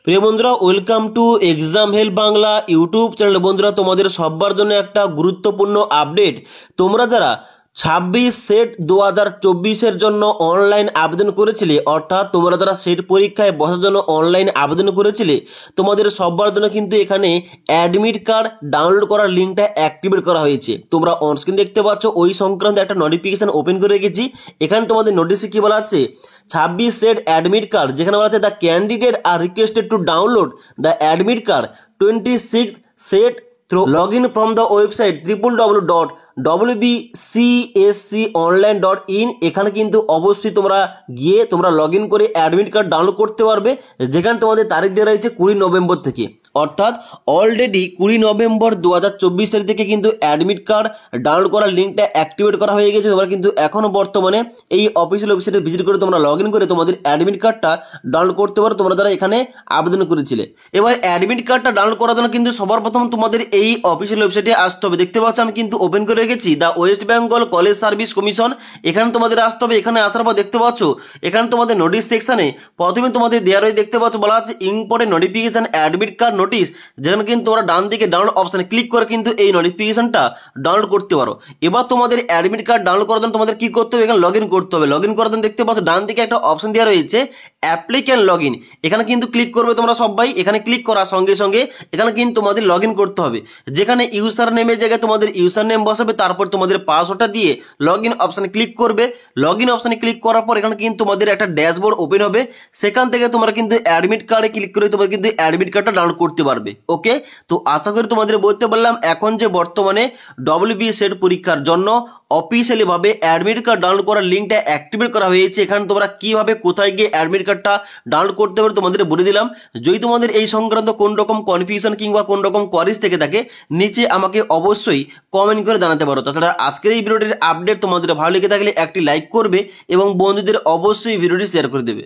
প্রিয় বন্ধুরা, welcome to exam help Bangla YouTube channel. বন্ধুরা, তোমাদের সবার জন্য একটা গুরুত্বপূর্ণ আপডেট। তোমরা যারা 26 সেট 2024-এর জন্য অনলাইন আবেদন করেছিলে, অর্থাৎ তোমরা যারা সেট পরীক্ষায় বসার জন্য অনলাইন আবেদন করেছিলে, তোমাদের সবার জন্য কিন্তু এখানে অ্যাডমিট কার্ড ডাউনলোড করার লিঙ্কটা অ্যাক্টিভেট করা হয়েছে। তোমরা অনস্ক্রিন দেখতে পাচ্ছ, ওই সংক্রান্ত একটা নোটিফিকেশন ওপেন করে রেখেছি। এখানে তোমাদের নোটিশে কি বলা আছে, 26 সেট অ্যাডমিট কার্ড, যেখানে বলা আছে the candidate are requested to download the admit card 26 set through login from the website www.wbcsconline.in। এখানে কিন্তু অবশ্যই তোমরা গিয়ে তোমরা লগ ইন করে অ্যাডমিট কার্ড ডাউনলোড করতে পারবে, যেখানে তোমাদের তারিখ দেওয়া রয়েছে 20 নভেম্বর থেকে। অর্থাৎ অলরেডি 20 নভেম্বর 2024 তারিখ থেকে কিন্তু অ্যাডমিট কার্ড ডাউনলোড করার লিঙ্কটা অ্যাক্টিভেট করা হয়ে গেছে। তোমরা কিন্তু এখনও বর্তমানে এই অফিসিয়াল ওয়েবসাইটে ভিজিট করে তোমরা লগ ইন করে তোমাদের অ্যাডমিট কার্ডটা ডাউনলোড করতে পারো, তোমরা যারা এখানে আবেদন করেছিলে। এবার অ্যাডমিট কার্ডটা ডাউনলোড করার জন্য কিন্তু সবার প্রথম তোমাদের এই অফিসিয়াল ওয়েবসাইটে আসতে হবে। দেখতে পাচ্ছ আমি কিন্তু ওপেন করে রেখেছি the West Bengal college service commission. এখানে তোমাদের আসতে হবে। এখানে আসার পর দেখতে পাচ্ছ এখানে তোমাদের নোটিশ সেকশনে প্রথমে তোমাদের দেওয়া রয়েছে, দেখতে পাচ্ছ বলা আছে important notification admit card notice. যেখানে কিন্তু তোমরা ডান দিকে ডাউনলোড অপশানে ক্লিক করে কিন্তু এই নোটিফিকেশনটা ডাউনলোড করতে পারো। এবার তোমাদের অ্যাডমিট কার্ড ডাউনলোড করার জন্য তোমাদের কি করতে হবে, এখানে লগ ইন করতে হবে। লগ ইন করার জন্য দেখতে পাচ্ছ ডান দিকে একটা অপশন দেওয়া রয়েছে অ্যাপ্লিক্যান্ট লগ ইন। এখানে কিন্তু ক্লিক করবে তোমরা সবাই। এখানে ক্লিক করার সঙ্গে সঙ্গে এখানে কিন্তু তোমাদের লগ ইন করতে হবে। যেখানে ইউজার নেমের জায়গায় তোমাদের ইউজার নেম বসাবে, তারপর তোমাদের পাসওয়ার্ডটা দিয়ে লগ ইন অপশানে ক্লিক করবে। লগ ইন অপশানে ক্লিক করার পর এখানে কিন্তু তোমাদের একটা ড্যাশবোর্ড ওপেন হবে। সেখান থেকে তোমরা কিন্তু অ্যাডমিট কার্ডে ক্লিক করে তোমরা কিন্তু অ্যাডমিট কার্ডটা ডাউনলোড করতে পারবে। ওকে, তো আশা করি তোমাদের বলতে পারলাম এখন যে বর্তমানে ডব্লিউবি সেট পরীক্ষার জন্য অফিসিয়ালি ভাবে অ্যাডমিট কার্ড ডাউনলোড করার লিঙ্কটা অ্যাক্টিভেট করা হয়েছে। এখানে তোমরা কিভাবে কোথায় গিয়ে অ্যাডমিট কার্ডটা ডাউনলোড করতে পারো তোমাদের বলে দিলাম। যদি তোমাদের এই সংক্রান্ত কোন রকম কনফিউশন কিংবা কোন রকম কোয়ারিজ থেকে থাকে, নিচে আমাকে অবশ্যই কমেন্ট করে জানাতে পারো। তাছাড়া আজকের এই ভিডিওটির আপডেট তোমাদের ভালো লেগে থাকলে একটি লাইক করবে এবং বন্ধুদের অবশ্যই ভিডিওটি শেয়ার করে দেবে।